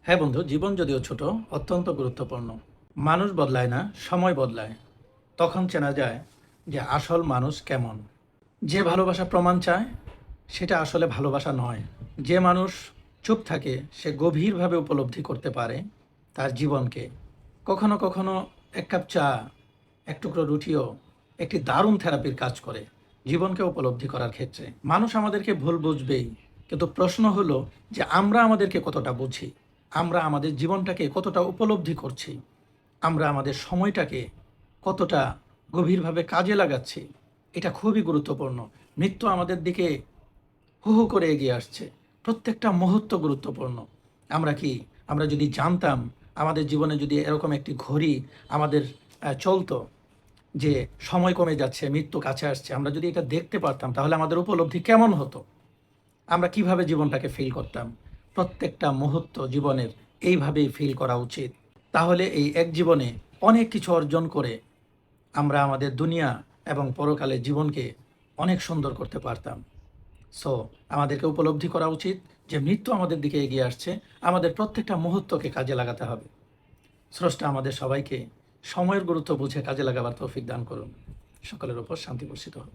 হ্যাঁ বন্ধু, জীবন যদিও ছোট, অত্যন্ত গুরুত্বপূর্ণ। মানুষ বদলায় না, সময় বদলায়। তখন চেনা যায় যে আসল মানুষ কেমন। যে ভালোবাসা প্রমাণ চায়, সেটা আসলে ভালোবাসা নয়। যে মানুষ চুপ থাকে, সে গভীরভাবে উপলব্ধি করতে পারে তার জীবনকে। কখনো কখনো এক কাপ চা, এক টুকরো রুটিও একটি দারুণ থেরাপির কাজ করে জীবনকে উপলব্ধি করার ক্ষেত্রে। মানুষ আমাদেরকে ভুল বুঝবেই, কিন্তু প্রশ্ন হলো যে আমরা আমাদেরকে কতটা বুঝি, আমরা আমাদের জীবনটাকে কতটা উপলব্ধি করছি, আমরা আমাদের সময়টাকে কতটা গভীরভাবে কাজে লাগাচ্ছি। এটা খুবই গুরুত্বপূর্ণ। মৃত্যু আমাদের দিকে হু হু করে এগিয়ে আসছে। প্রত্যেকটা মুহূর্ত গুরুত্বপূর্ণ। আমরা যদি জানতাম আমাদের জীবনে যদি এরকম একটি ঘড়ি আমাদের চলতো, যে সময় কমে যাচ্ছে, মৃত্যু কাছে আসছে, আমরা যদি এটা দেখতে পারতাম তাহলে আমাদের উপলব্ধি কেমন হতো, আমরা কিভাবে জীবনটাকে ফিল করতাম। প্রত্যেকটা মুহূর্ত জীবনের এইভাবেই ফিল করা উচিত। তাহলে এই এক জীবনে অনেক কিছু অর্জন করে আমরা আমাদের দুনিয়া এবং পরকালের জীবনকে অনেক সুন্দর করতে পারতাম। সো আমাদেরকে উপলব্ধি করা উচিত যে মৃত্যু আমাদের দিকে এগিয়ে আসছে, আমাদের প্রত্যেকটা মুহূর্তকে কাজে লাগাতে হবে। স্রষ্টা আমাদের সবাইকে সময়ের গুরুত্ব বুঝে কাজে লাগাবার তৌফিক দান করুন। সকলের উপর শান্তি বর্ষিত হোক।